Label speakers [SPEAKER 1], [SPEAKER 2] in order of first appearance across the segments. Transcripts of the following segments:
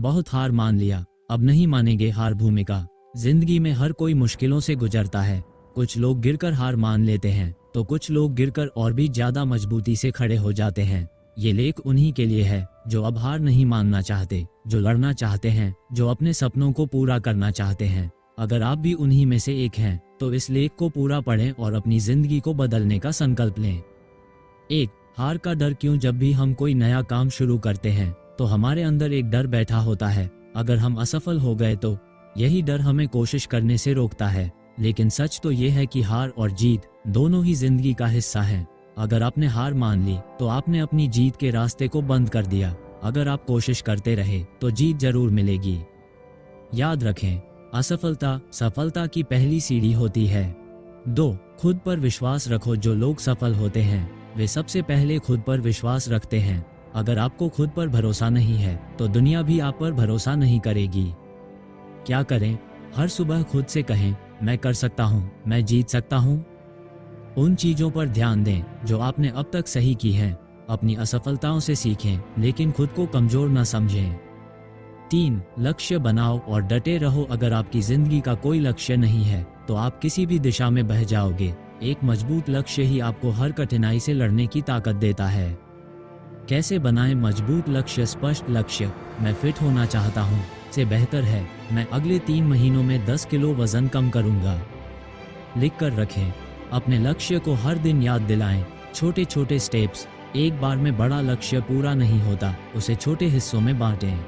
[SPEAKER 1] बहुत हार मान लिया, अब नहीं मानेंगे हार। भूमिका। जिंदगी में हर कोई मुश्किलों से गुजरता है। कुछ लोग गिरकर हार मान लेते हैं तो कुछ लोग गिरकर और भी ज्यादा मजबूती से खड़े हो जाते हैं। ये लेख उन्हीं के लिए है जो अब हार नहीं मानना चाहते, जो लड़ना चाहते हैं, जो अपने सपनों को पूरा करना चाहते हैं। अगर आप भी उन्हीं में से एक हैं तो इस लेख को पूरा पढ़ें और अपनी जिंदगी को बदलने का संकल्प लें। 1. हार का डर क्यों? जब भी हम कोई नया काम शुरू करते हैं तो हमारे अंदर एक डर बैठा होता है, अगर हम असफल हो गए तो। यही डर हमें कोशिश करने से रोकता है। लेकिन सच तो ये है कि हार और जीत दोनों ही जिंदगी का हिस्सा हैं। अगर आपने हार मान ली तो आपने अपनी जीत के रास्ते को बंद कर दिया। अगर आप कोशिश करते रहे तो जीत जरूर मिलेगी। याद रखें, असफलता सफलता की पहली सीढ़ी होती है। 2. खुद पर विश्वास रखो। जो लोग सफल होते हैं वे सबसे पहले खुद पर विश्वास रखते हैं। अगर आपको खुद पर भरोसा नहीं है तो दुनिया भी आप पर भरोसा नहीं करेगी। क्या करें? हर सुबह खुद से कहें, मैं कर सकता हूँ, मैं जीत सकता हूँ। उन चीजों पर ध्यान दें जो आपने अब तक सही की हैं। अपनी असफलताओं से सीखें लेकिन खुद को कमजोर न समझें। 3. लक्ष्य बनाओ और डटे रहो। अगर आपकी जिंदगी का कोई लक्ष्य नहीं है तो आप किसी भी दिशा में बह जाओगे। एक मजबूत लक्ष्य ही आपको हर कठिनाई से लड़ने की ताकत देता है। कैसे बनाएं मजबूत लक्ष्य? स्पष्ट लक्ष्य। मैं फिट होना चाहता हूँ से बेहतर है मैं अगले 3 महीनों में 10 किलो वजन कम करूंगा। लिख कर रखें। अपने लक्ष्य को हर दिन याद दिलाएं। छोटे छोटे स्टेप्स। एक बार में बड़ा लक्ष्य पूरा नहीं होता, उसे छोटे हिस्सों में बांटें।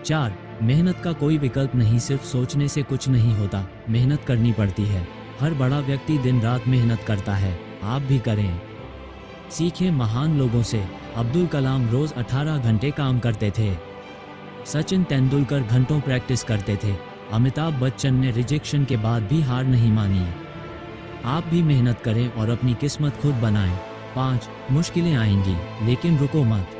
[SPEAKER 1] 4. मेहनत का कोई विकल्प नहीं। सिर्फ सोचने से कुछ नहीं होता, मेहनत करनी पड़ती है। हर बड़ा व्यक्ति दिन रात मेहनत करता है, आप भी करें। सीखें महान लोगों से। अब्दुल कलाम रोज 18 घंटे काम करते थे। सचिन तेंदुलकर घंटों प्रैक्टिस करते थे। अमिताभ बच्चन ने रिजेक्शन के बाद भी हार नहीं मानी। आप भी मेहनत करें और अपनी किस्मत खुद बनाएं। 5. मुश्किलें आएंगी लेकिन रुको मत।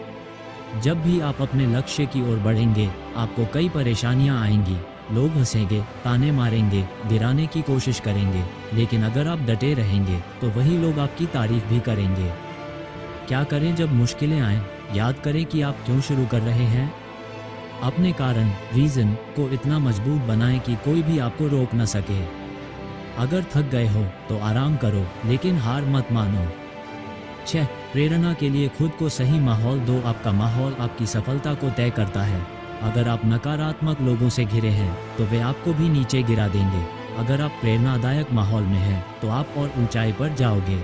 [SPEAKER 1] जब भी आप अपने लक्ष्य की ओर बढ़ेंगे आपको कई परेशानियां आएंगी। लोग हंसेंगे, ताने मारेंगे, गिराने की कोशिश करेंगे, लेकिन अगर आप डटे रहेंगे तो वही लोग आपकी तारीफ भी करेंगे। क्या करें जब मुश्किलें आएं? याद करें कि आप क्यों शुरू कर रहे हैं। अपने कारण रीजन को इतना मजबूत बनाएं कि कोई भी आपको रोक न सके। अगर थक गए हो तो आराम करो लेकिन हार मत मानो। 6. प्रेरणा के लिए खुद को सही माहौल दो। आपका माहौल आपकी सफलता को तय करता है। अगर आप नकारात्मक लोगों से घिरे हैं तो वे आपको भी नीचे गिरा देंगे। अगर आप प्रेरणादायक माहौल में हैं तो आप और ऊंचाई पर जाओगे।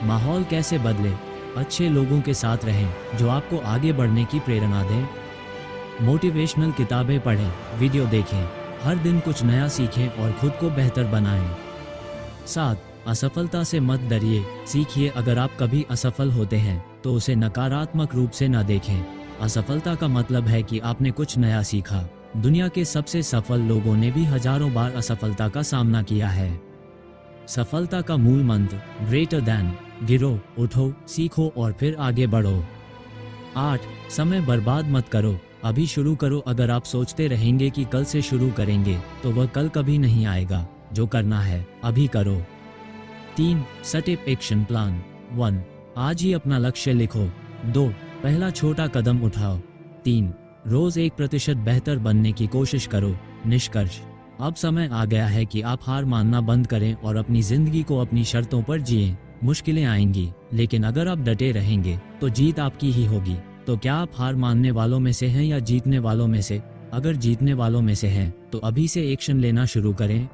[SPEAKER 1] माहौल कैसे बदले? अच्छे लोगों के साथ रहें जो आपको आगे बढ़ने की प्रेरणा दें। मोटिवेशनल किताबें पढ़ें, वीडियो देखें, हर दिन कुछ नया सीखें और खुद को बेहतर बनाएं। 7. असफलता से मत डरिए, सीखिए। अगर आप कभी असफल होते हैं तो उसे नकारात्मक रूप से न देखें। असफलता का मतलब है कि आपने कुछ नया सीखा। दुनिया के सबसे सफल लोगों ने भी हजारों बार असफलता का सामना किया है। सफलता का मूल मंत्र ग्रेटर दैन। गिरो, उठो, सीखो और फिर आगे बढ़ो। 8. समय बर्बाद मत करो, अभी शुरू करो। अगर आप सोचते रहेंगे कि कल से शुरू करेंगे तो वह कल कभी नहीं आएगा। जो करना है अभी करो। 3. Step action plan. 1. आज ही अपना लक्ष्य लिखो। 2. पहला छोटा कदम उठाओ। 3. रोज 1% बेहतर बनने की कोशिश करो। निष्कर्ष, अब समय आ गया है कि आप हार मानना बंद करें और अपनी जिंदगी को अपनी शर्तों पर जिएं। मुश्किलें आएंगी लेकिन अगर आप डटे रहेंगे तो जीत आपकी ही होगी। तो क्या आप हार मानने वालों में से हैं या जीतने वालों में से? अगर जीतने वालों में से हैं तो अभी से एक्शन लेना शुरू करें।